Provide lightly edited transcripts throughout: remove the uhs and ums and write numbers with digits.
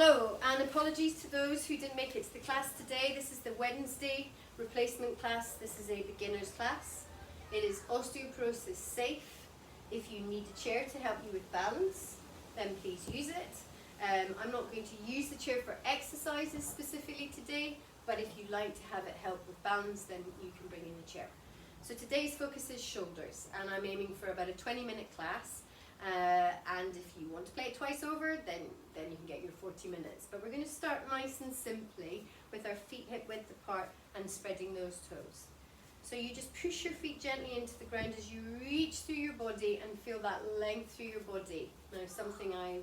Hello, and apologies to those who didn't make it to the class today. This is the Wednesday replacement class. This is a beginner's class. It is osteoporosis safe. If you need a chair to help you with balance, then please use it. I'm not going to use the chair for exercises specifically today, but if you like to have it help with balance, then you can bring in a chair. So today's focus is shoulders, and I'm aiming for about a 20-minute class. And if you want to play it twice over, then you can get your 40 minutes. But we're going to start nice and simply with our feet hip width apart and spreading those toes. So you just push your feet gently into the ground as you reach through your body and feel that length through your body. Now, something I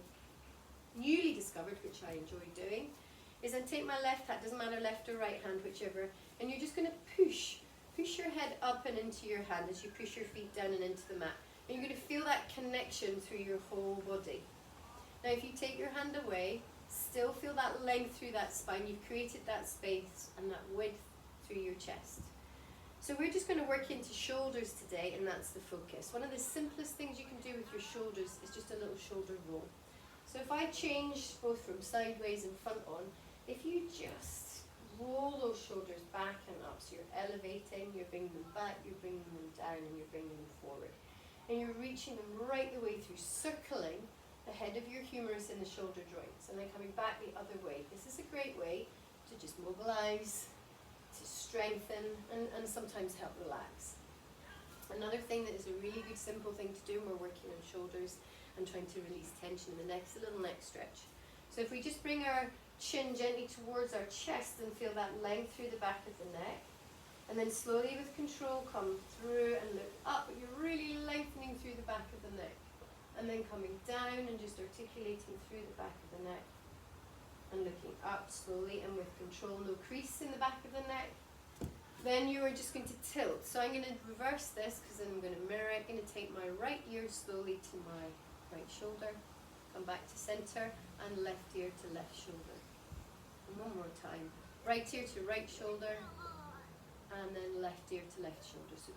newly discovered, which I enjoy doing, is I take my left hand, doesn't matter left or right hand, whichever, and you're just going to push your head up and into your hand as you push your feet down and into the mat. And you're going to feel that connection through your whole body. Now if you take your hand away, still feel that length through that spine. You've created that space and that width through your chest. So we're just going to work into shoulders today, and that's the focus. One of the simplest things you can do with your shoulders is just a little shoulder roll. So if I change both from sideways and front on, if you just roll those shoulders back and up, so you're elevating, you're bringing them back, you're bringing them down, and you're bringing them forward. And you're reaching them right the way through, circling the head of your humerus in the shoulder joints, and then coming back the other way. This is a great way to just mobilize, to strengthen, and sometimes help relax. Another thing that is a really good simple thing to do when we're working on shoulders and trying to release tension in the neck is a little neck stretch. So if we just bring our chin gently towards our chest and feel that length through the back of the neck, and then slowly with control come through and look up, but you're really lengthening through the back of the neck. And then coming down and just articulating through the back of the neck. And looking up slowly and with control, no crease in the back of the neck. Then you are just going to tilt. So I'm going to reverse this because then I'm going to mirror it. I'm going to take my right ear slowly to my right shoulder. Come back to center and left ear to left shoulder. And one more time. Right ear to right shoulder. And then left ear to left shoulder. So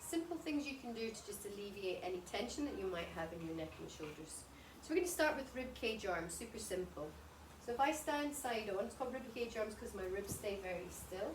simple things you can do to just alleviate any tension that you might have in your neck and shoulders. So we're going to start with rib cage arms, super simple. So if I stand side on, it's called rib cage arms because my ribs stay very still.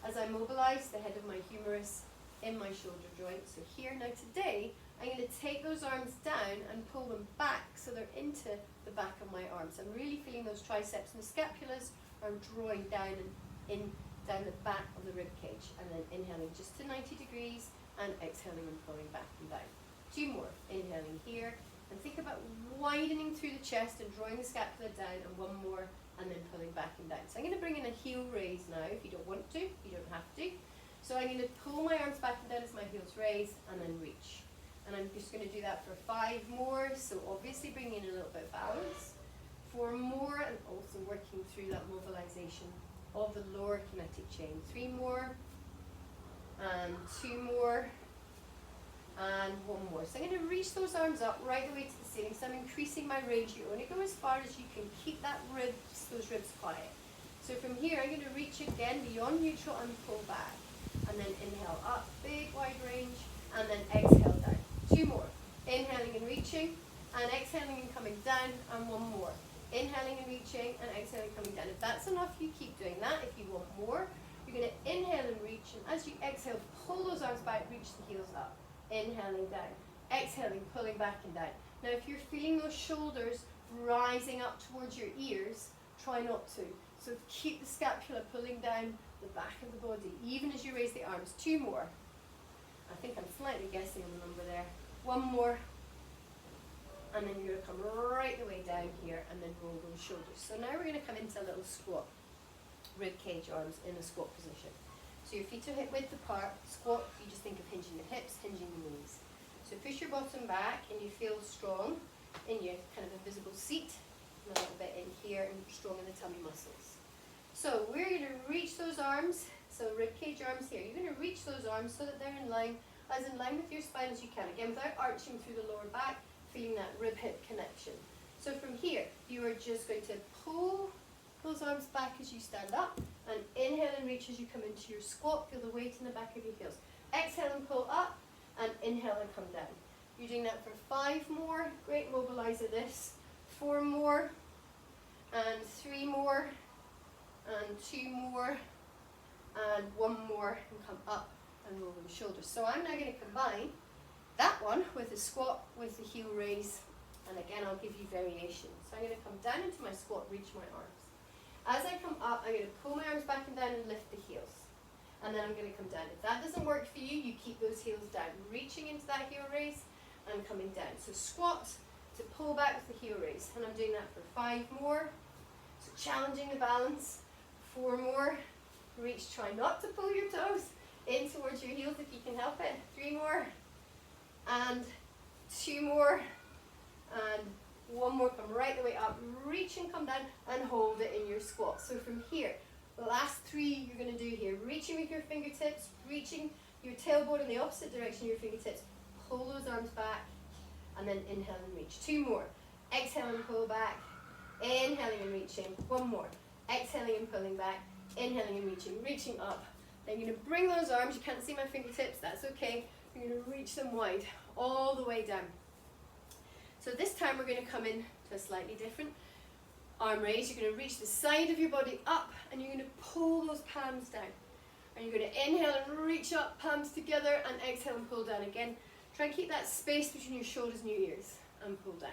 As I mobilize the head of my humerus in my shoulder joint. So here, now today, I'm going to take those arms down and pull them back so they're into the back of my arms. I'm really feeling those triceps and the scapulas are drawing down and in down the back of the rib cage, and then inhaling just to 90 degrees and exhaling and pulling back and down. Two more, inhaling here, and think about widening through the chest and drawing the scapula down, and one more, and then pulling back and down. So I'm going to bring in a heel raise now. If you don't want to, you don't have to. So I'm going to pull my arms back and down as my heels raise, and then reach. And I'm just going to do that for 5 more, so obviously bringing in a little bit of balance. 4 more, and also working through that mobilization of the lower kinetic chain. 3 more, and 2 more, and 1 more. So I'm going to reach those arms up right the way to the ceiling. So I'm increasing my range. You only go as far as you can. Keep those ribs quiet. So from here, I'm going to reach again beyond neutral and pull back. And then inhale up, big wide range, and then exhale down. 2 more. Inhaling and reaching, and exhaling and coming down, and 1 more. Inhaling and reaching, and exhaling coming down. If that's enough, you keep doing that. If you want more, you're going to inhale and reach, and as you exhale, pull those arms back, reach the heels up. Inhaling down, exhaling, pulling back and down. Now if you're feeling those shoulders rising up towards your ears, try not to. So keep the scapula pulling down the back of the body, even as you raise the arms. 2 more. I think I'm slightly guessing on the number there. 1 more. And then you're going to come right the way down here and then roll those shoulders. So now we're going to come into a little squat. Rib cage arms in a squat position. So your feet are hip width apart. Squat, you just think of hinging the hips, hinging the knees. So push your bottom back and you feel strong in your kind of invisible seat. And a little bit in here and strong in the tummy muscles. So we're going to reach those arms. So rib cage arms here. You're going to reach those arms so that they're in line with your spine as you can. Again, without arching through the lower back. Feeling that rib-hip connection. So from here, you are just going to pull those arms back as you stand up, and inhale and reach as you come into your squat. Feel the weight in the back of your heels. Exhale and pull up, and inhale and come down. You're doing that for 5 more. Great mobilizer this. 4 more, and and 2 more, and 1 more, and come up and roll the shoulders. So I'm now going to combine that one with the squat with the heel raise, and again I'll give you variations. So I'm going to come down into my squat, reach my arms. As I come up, I'm going to pull my arms back and down and lift the heels. And then I'm going to come down. If that doesn't work for you, you keep those heels down, reaching into that heel raise and coming down. So squat to pull back with the heel raise. And I'm doing that for 5 more. So challenging the balance. 4 more. Reach, try not to pull your toes in towards your heels if you can help it. 3 more. And 2 more. And 1 more, come right the way up, reach and come down and hold it in your squat. So from here, the last 3 you're going to do here, reaching with your fingertips, reaching your tailbone in the opposite direction of your fingertips, pull those arms back, and then inhale and reach. 2 more, exhale and pull back, inhaling and reaching. 1 more, exhaling and pulling back, inhaling and reaching, reaching up. Then you're going to bring those arms, you can't see my fingertips, that's okay. You're going to reach them wide, all the way down. So this time we're going to come in to a slightly different arm raise. You're going to reach the side of your body up and you're going to pull those palms down. And you're going to inhale and reach up, palms together, and exhale and pull down again. Try and keep that space between your shoulders and your ears and pull down.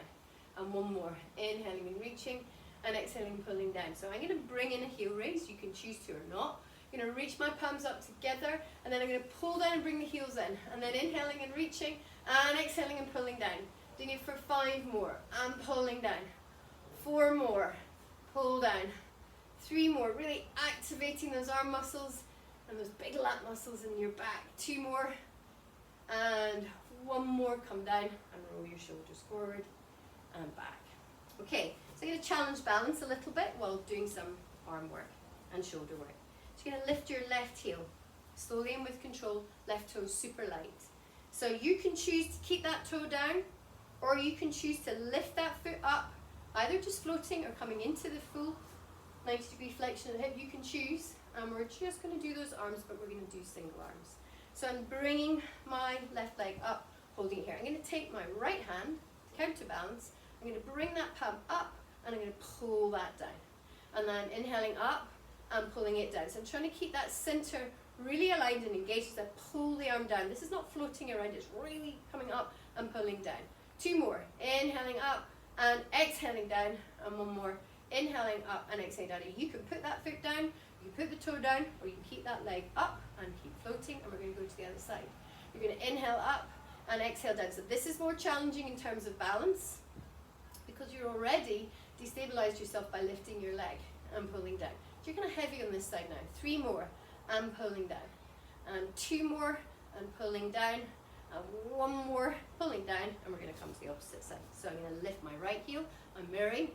And 1 more, inhaling and reaching and exhaling and pulling down. So I'm going to bring in a heel raise, you can choose to or not. I'm going to reach my palms up together and then I'm going to pull down and bring the heels in. And then inhaling and reaching and exhaling and pulling down. Doing it for 5 more, and pulling down. 4 more, pull down. 3 more, really activating those arm muscles and those big lat muscles in your back. 2 more, and 1 more, come down and roll your shoulders forward and back. Okay, so you're going to challenge balance a little bit while doing some arm work and shoulder work. So you're going to lift your left heel, slowly and with control, left toe super light. So you can choose to keep that toe down, or you can choose to lift that foot up, either just floating or coming into the full 90-degree flexion of the hip. You can choose, and we're just going to do those arms, but we're going to do single arms. So I'm bringing my left leg up, holding it here. I'm going to take my right hand, counterbalance, I'm going to bring that palm up, and I'm going to pull that down. And then inhaling up and pulling it down. So I'm trying to keep that center really aligned and engaged as I pull the arm down. This is not floating around, it's really coming up and pulling down. 2 more, inhaling up and exhaling down, and 1 more, inhaling up and exhaling down. You can put that foot down, you can put the toe down, or you can keep that leg up and keep floating, and we're going to go to the other side. You're going to inhale up and exhale down. So this is more challenging in terms of balance because you're already destabilized yourself by lifting your leg and pulling down. So you're kind of heavy on this side now. 3 more and pulling down, and 2 more and pulling down, and 1 more, pulling down, and we're going to come to the opposite side. So I'm going to lift my right heel, I'm mirroring.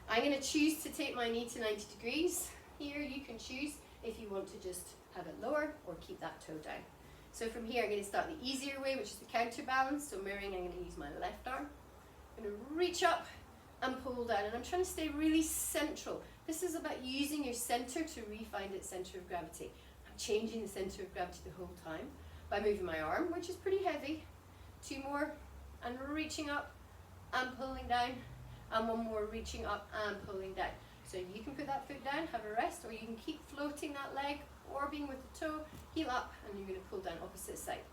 I'm going to choose to take my knee to 90 degrees. Here you can choose if you want to just have it lower or keep that toe down. So from here I'm going to start the easier way, which is the counterbalance. So mirroring, I'm going to use my left arm. I'm going to reach up and pull down, and I'm trying to stay really central. This is about using your center to re-find its center of gravity. I'm changing the center of gravity the whole time by moving my arm, which is pretty heavy. 2 more, and reaching up and pulling down, and 1 more, reaching up and pulling down. So you can put that foot down, have a rest, or you can keep floating that leg, or being with the toe, heel up, and you're going to pull down opposite side.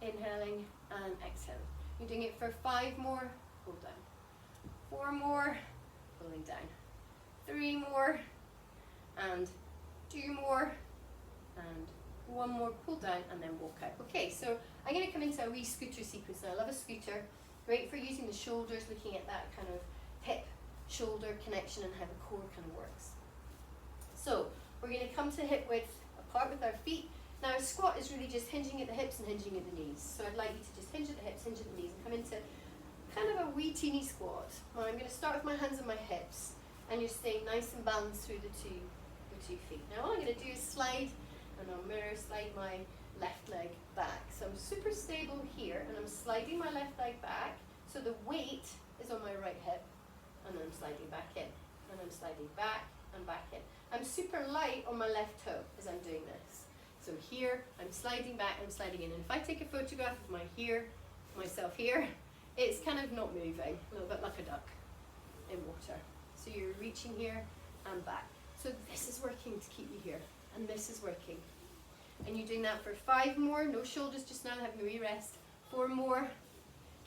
Inhaling and exhaling. You're doing it for 5 more, pull down. 4 more, pulling down. 3 more, and 2 more, and 1 more, pull down, and then walk out. Okay, so I'm going to come into a wee scooter sequence now. I love a scooter. Great for using the shoulders, looking at that kind of hip-shoulder connection and how the core kind of works. So we're going to come to hip width apart with our feet. Now a squat is really just hinging at the hips and hinging at the knees. So I'd like you to just hinge at the hips, hinge at the knees, and come into kind of a wee teeny squat. Now I'm going to start with my hands on my hips, and you're staying nice and balanced through the two feet. Now all I'm going to do is slide, and I'll mirror slide my left leg back. So I'm super stable here, and I'm sliding my left leg back, so the weight is on my right hip, and then I'm sliding back in, and I'm sliding back and back in. I'm super light on my left toe as I'm doing this. So here, I'm sliding back, I'm sliding in, and if I take a photograph of myself here, it's kind of not moving, a little bit like a duck in water. So you're reaching here and back. So this is working to keep you here, and this is working. And you're doing that for 5 more, no shoulders just now, having a wee rest. 4 more,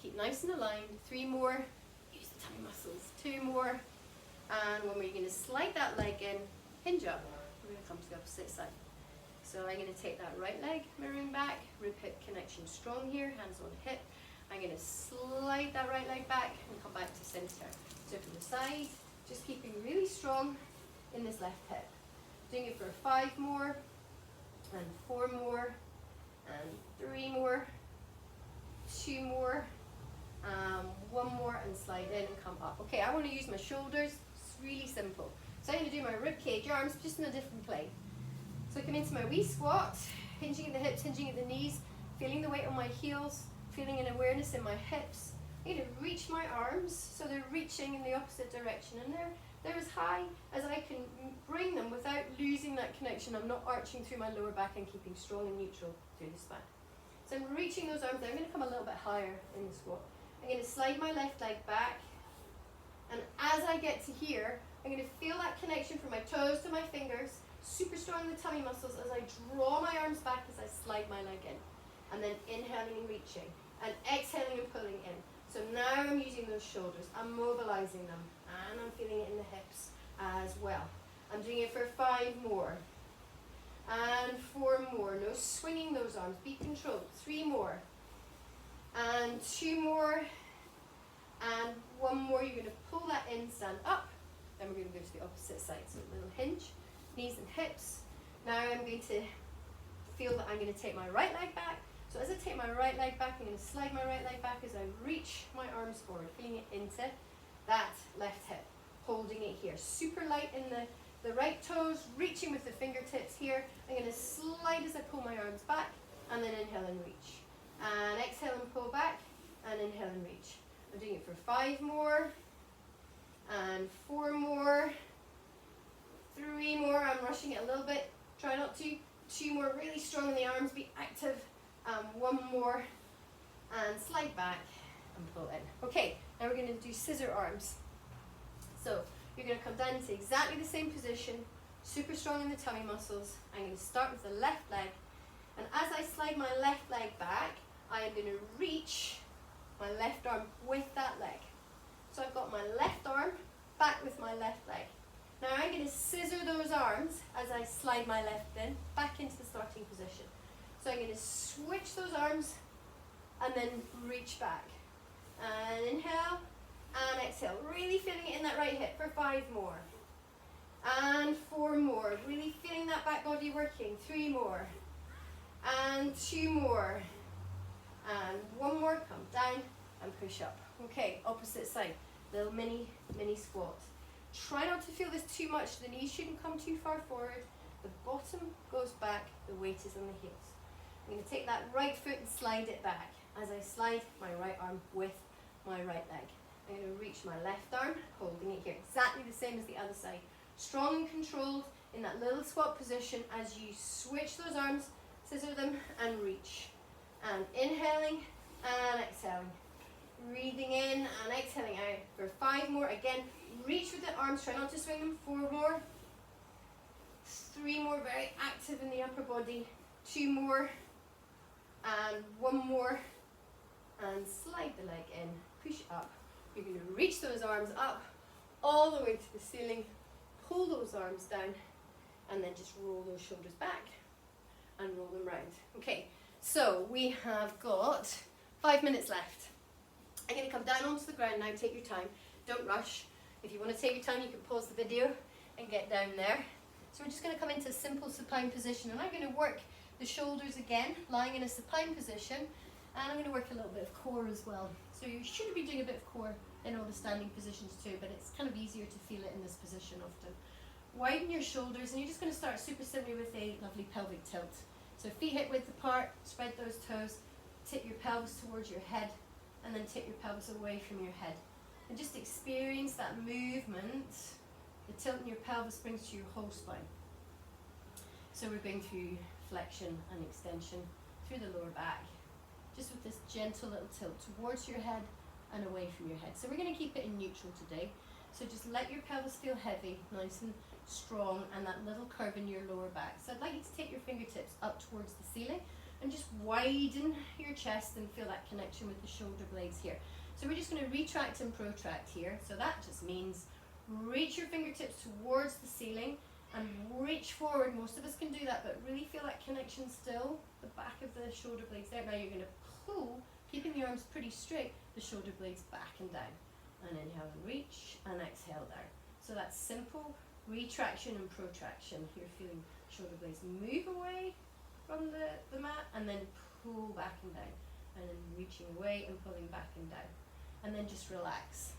keep nice and aligned. 3 more, use the tummy muscles. 2 more, and when we're going to slide that leg in, hinge up. We're going to come to the opposite side. So I'm going to take that right leg, mirroring back, rib hip connection strong here, hands on hip. I'm going to slide that right leg back and come back to center. So from the side, just keeping really strong in this left hip. Doing it for 5 more, and 4 more, and 3 more, 2 more, 1 more, and slide in and come up. Okay, I want to use my shoulders. It's really simple. So I'm going to do my rib cage arms just in a different plane. So I come into my wee squat, hinging at the hips, hinging at the knees, feeling the weight on my heels, feeling an awareness in my hips. I'm going to reach my arms so they're reaching in the opposite direction, and they're as high as I can bring them without losing that connection. I'm not arching through my lower back and keeping strong and neutral through the spine. So I'm reaching those arms. I'm going to come a little bit higher in the squat. I'm going to slide my left leg back, and as I get to here, I'm going to feel that connection from my toes to my fingers, super strong in the tummy muscles as I draw my arms back as I slide my leg in. And then inhaling and reaching, and exhaling and pulling in. So now I'm using those shoulders, I'm mobilizing them, and I'm feeling it in the hips as well. I'm doing it for 5 more, and 4 more. No swinging those arms, be controlled. 3 more, and 2 more, and 1 more. You're going to pull that in, stand up. Then we're going to go to the opposite side. So a little hinge, knees and hips. Now I'm going to feel that I'm going to take my right leg back. So as I take my right leg back, I'm going to slide my right leg back as I reach my arms forward, feeling it into that left hip, holding it here. Super light in the right toes, reaching with the fingertips here. I'm going to slide as I pull my arms back, and then inhale and reach. And exhale and pull back, and inhale and reach. I'm doing it for 5 more, and 4 more, 3 more. I'm rushing it a little bit, try not to. 2 more, really strong in the arms, be active. 1 more, and slide back and pull in. Okay, now we're going to do scissor arms. So you're going to come down to exactly the same position, super strong in the tummy muscles. I'm going to start with the left leg, and as I slide my left leg back, I am going to reach my left arm with that leg. So I've got my left arm back with my left leg. Now I'm going to scissor those arms as I slide my left in back into the starting position. So I'm going to switch those arms and then reach back. And inhale and exhale. Really feeling it in that right hip for 5 more. And 4 more. Really feeling that back body working. 3 more. And 2 more. And 1 more. Come down and push up. Okay, opposite side. Little mini squat. Try not to feel this too much. The knees shouldn't come too far forward. The bottom goes back. The weight is on the heels. I'm going to take that right foot and slide it back as I slide my right arm with my right leg. I'm going to reach my left arm, holding it here, exactly the same as the other side. Strong and controlled in that little squat position as you switch those arms, scissor them and reach. And inhaling and exhaling. Breathing in and exhaling out for 5 more. Again, reach with the arms, try not to swing them. 4 more. 3 more, very active in the upper body. 2 more. And 1 more, and slide the leg in, push up. You're going to reach those arms up all the way to the ceiling, pull those arms down, and then just roll those shoulders back and roll them round. Okay, so we have got 5 minutes left. I'm going to come down onto the ground now, take your time, don't rush. If you want to take your time, you can pause the video and get down there. So we're just going to come into a simple supine position, and I'm going to work the shoulders again, lying in a supine position, and I'm going to work a little bit of core as well. So you should be doing a bit of core in all the standing positions too, but it's kind of easier to feel it in this position often. Widen your shoulders, and you're just going to start super simply with a lovely pelvic tilt. So feet hip width apart, spread those toes, tip your pelvis towards your head, and then tip your pelvis away from your head. And just experience that movement. The tilt in your pelvis brings to your whole spine. So we're going through flexion and extension through the lower back, just with this gentle little tilt towards your head and away from your head. So we're going to keep it in neutral today. So just let your pelvis feel heavy, nice and strong, and that little curve in your lower back. So I'd like you to take your fingertips up towards the ceiling and just widen your chest and feel that connection with the shoulder blades here. So we're just going to retract and protract here. So that just means reach your fingertips towards the ceiling and reach forward. Most of us can do that, but really feel that connection still, the back of the shoulder blades there. Now you're going to pull, keeping the arms pretty straight, the shoulder blades back and down. And inhale and reach, and exhale down. So that's simple retraction and protraction. You're feeling shoulder blades move away from the mat, and then pull back and down. And then reaching away and pulling back and down. And then just relax.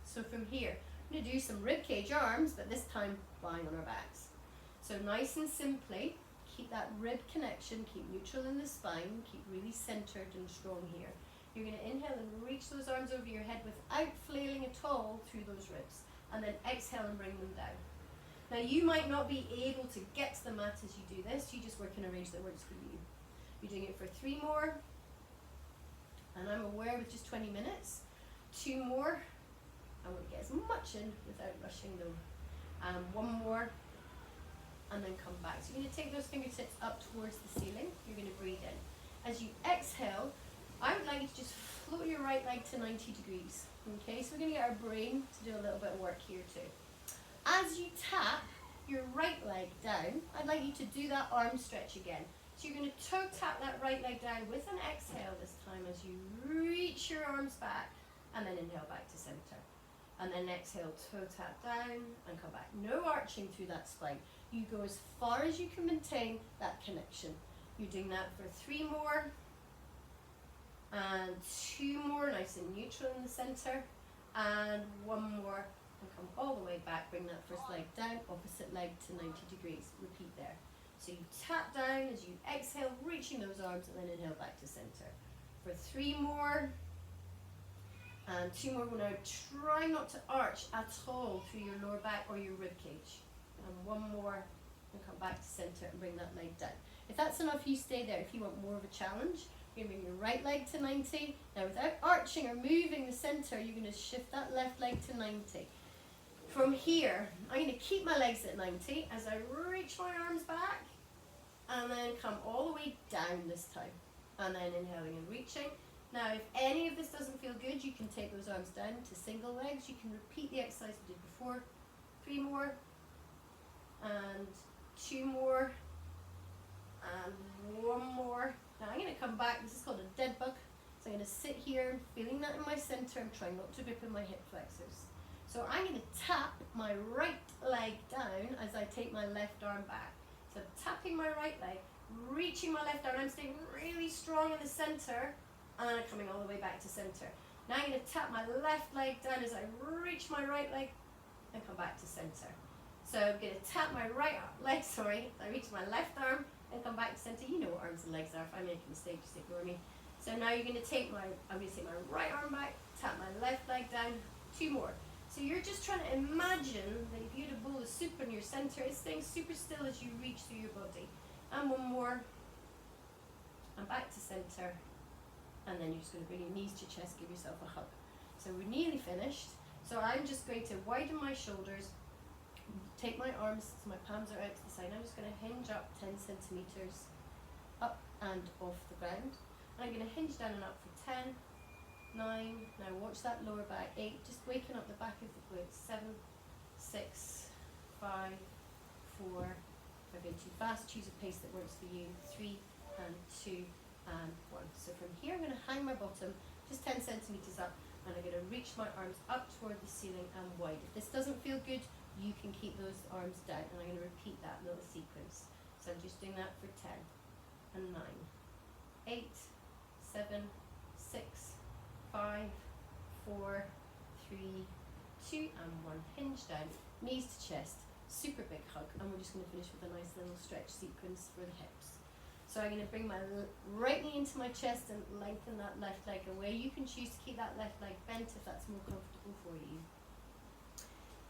So from here, I'm going to do some rib cage arms, but this time lying on our backs. So nice and simply, keep that rib connection, keep neutral in the spine, keep really centered and strong here. You're going to inhale and reach those arms over your head without flailing at all through those ribs. And then exhale and bring them down. Now you might not be able to get to the mat as you do this, you just work in a range that works for you. You're doing it for 3 more, and I'm aware with just 20 minutes. 2 more, I want to get as much in without rushing them. 1 more, and then come back. So you're going to take those fingertips up towards the ceiling. You're going to breathe in. As you exhale, I would like you to just float your right leg to 90 degrees. Okay, so we're going to get our brain to do a little bit of work here too. As you tap your right leg down, I'd like you to do that arm stretch again. So you're going to toe tap that right leg down with an exhale this time as you reach your arms back, and then inhale back to center. And then exhale, toe tap down and come back. No arching through that spine. You go as far as you can maintain that connection. You're doing that for 3 more. And 2 more, nice and neutral in the center, and 1 more, and come all the way back, bring that first leg down, opposite leg to 90 degrees, repeat there. So you tap down as you exhale, reaching those arms, and then inhale back to center. For 3 more, and 2 more. Now try not to arch at all through your lower back or your rib cage. And 1 more, and come back to center and bring that leg down. If that's enough, you stay there. If you want more of a challenge, you're going to bring your right leg to 90. Now without arching or moving the center, you're going to shift that left leg to 90. From here, I'm going to keep my legs at 90 as I reach my arms back, and then come all the way down this time. And then inhaling and reaching. Now if any of this doesn't feel good, you can take those arms down to single legs. You can repeat the exercise we did before. 3 more, and 2 more, and 1 more. Now I'm going to come back. This is called a dead bug. So I'm going to sit here, feeling that in my center. I'm trying not to grip in my hip flexors. So I'm going to tap my right leg down as I take my left arm back. So tapping my right leg, reaching my left arm. I'm staying really strong in the center, and coming all the way back to center. Now I'm going to tap my left leg down as I reach my right leg and come back to center. So I'm going to tap my right leg, I reach my left arm and come back to center. You know what arms and legs are. If I make a mistake, just ignore me. So now you're going to take I'm going to take my right arm back, tap my left leg down, 2 more. So you're just trying to imagine that if you had a bowl of soup in your center, it's staying super still as you reach through your body. And 1 more, and back to center. And then you're just going to bring your knees to chest, give yourself a hug. So we're nearly finished. So I'm just going to widen my shoulders, take my arms, so my palms are out to the side. I'm just going to hinge up 10 centimeters up and off the ground. And I'm going to hinge down and up for 10, 9, now watch that lower back, 8, just waking up the back of the glutes, 7, 6, 5, 4, if I've been too fast, choose a pace that works for you, 3, and 2, and 1. So from here I'm going to hang my bottom just 10 centimeters up, and I'm going to reach my arms up toward the ceiling and wide. If this doesn't feel good, you can keep those arms down, and I'm going to repeat that little sequence. So I'm just doing that for 10, and 9, 8, 7, 6, 5, 4, 3, 2, and 1. Hinge down, knees to chest, super big hug, and we're just going to finish with a nice little stretch sequence for the hips. So I'm going to bring my right knee into my chest and lengthen that left leg away. You can choose to keep that left leg bent if that's more comfortable for you.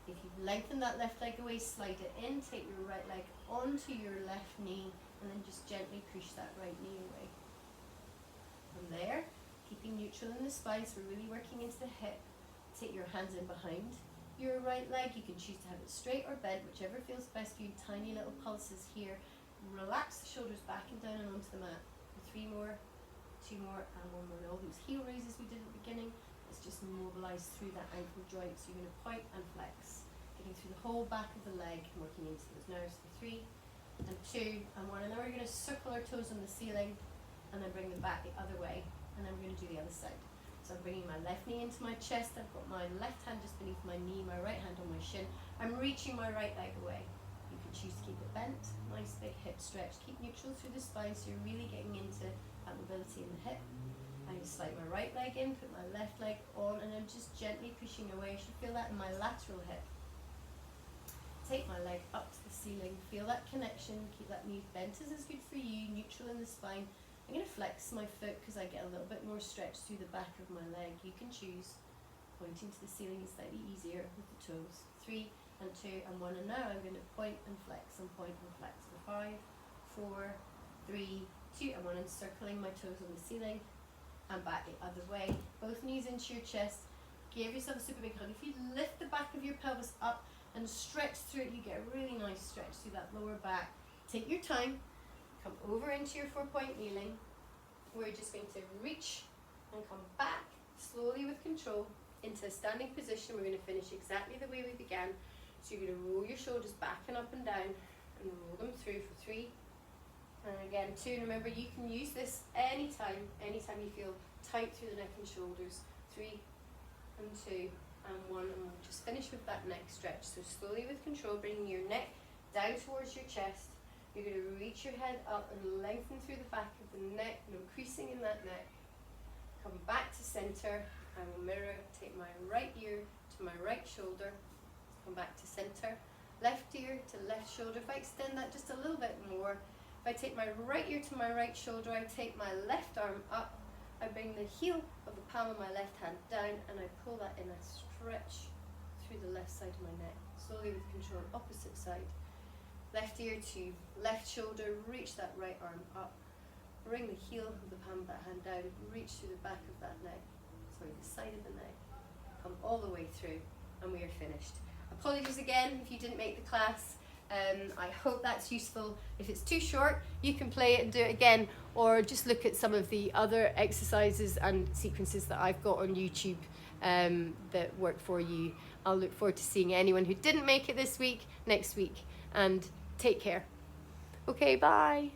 If you've lengthened that left leg away, slide it in, take your right leg onto your left knee, and then just gently push that right knee away. From there, keeping neutral in the spine, so we're really working into the hip. Take your hands in behind, your right leg. You can choose to have it straight or bent, whichever feels best for you. Tiny little pulses here. Relax the shoulders back and down and onto the mat. 3 more, 2 more, and 1 more. All those heel raises we did at the beginning, let's just mobilise through that ankle joint. So you're going to point and flex, getting through the whole back of the leg and working into those nerves for 3 and 2 and 1. And then we're going to circle our toes on the ceiling and then bring them back the other way. And then we're going to do the other side. So I'm bringing my left knee into my chest. I've got my left hand just beneath my knee, my right hand on my shin. I'm reaching my right leg away. You can choose to keep it bent. Nice big hip stretch. Keep neutral through the spine so you're really getting into that mobility in the hip. I slide my right leg in, put my left leg on, and I'm just gently pushing away. You should feel that in my lateral hip. Take my leg up to the ceiling. Feel that connection. Keep that knee bent as is good for you. Neutral in the spine. I'm going to flex my foot because I get a little bit more stretch through the back of my leg. You can choose. Pointing to the ceiling is slightly easier with the toes. 3 and 2 and 1. And now I'm going to point and flex and point and flex for 5, 4, 3, 2 and 1. And circling my toes on the ceiling and back the other way. Both knees into your chest. Give yourself a super big hug. If you lift the back of your pelvis up and stretch through it, you get a really nice stretch through that lower back. Take your time. Come over into your 4-point kneeling. We're just going to reach and come back slowly with control into a standing position. We're going to finish exactly the way we began. So you're going to roll your shoulders back and up and down and roll them through for 3 and again 2. And remember, you can use this anytime you feel tight through the neck and shoulders. 3 and 2 and 1, and we'll just finish with that neck stretch. So slowly with control, bringing your neck down towards your chest. You're going to reach your head up and lengthen through the back of the neck, no creasing in that neck. Come back to center. I will mirror, take my right ear to my right shoulder. Come back to center. Left ear to left shoulder. If I extend that just a little bit more, if I take my right ear to my right shoulder, I take my left arm up. I bring the heel of the palm of my left hand down and I pull that in a stretch through the left side of my neck. Slowly with control, opposite side. Left ear to left shoulder, reach that right arm up. Bring the heel of the palm of that hand down, reach through the back of that neck, the side of the neck. Come all the way through and we are finished. Apologies again if you didn't make the class. I hope that's useful. If it's too short, you can play it and do it again, or just look at some of the other exercises and sequences that I've got on YouTube that work for you. I'll look forward to seeing anyone who didn't make it this week, next week, and take care. Okay, bye.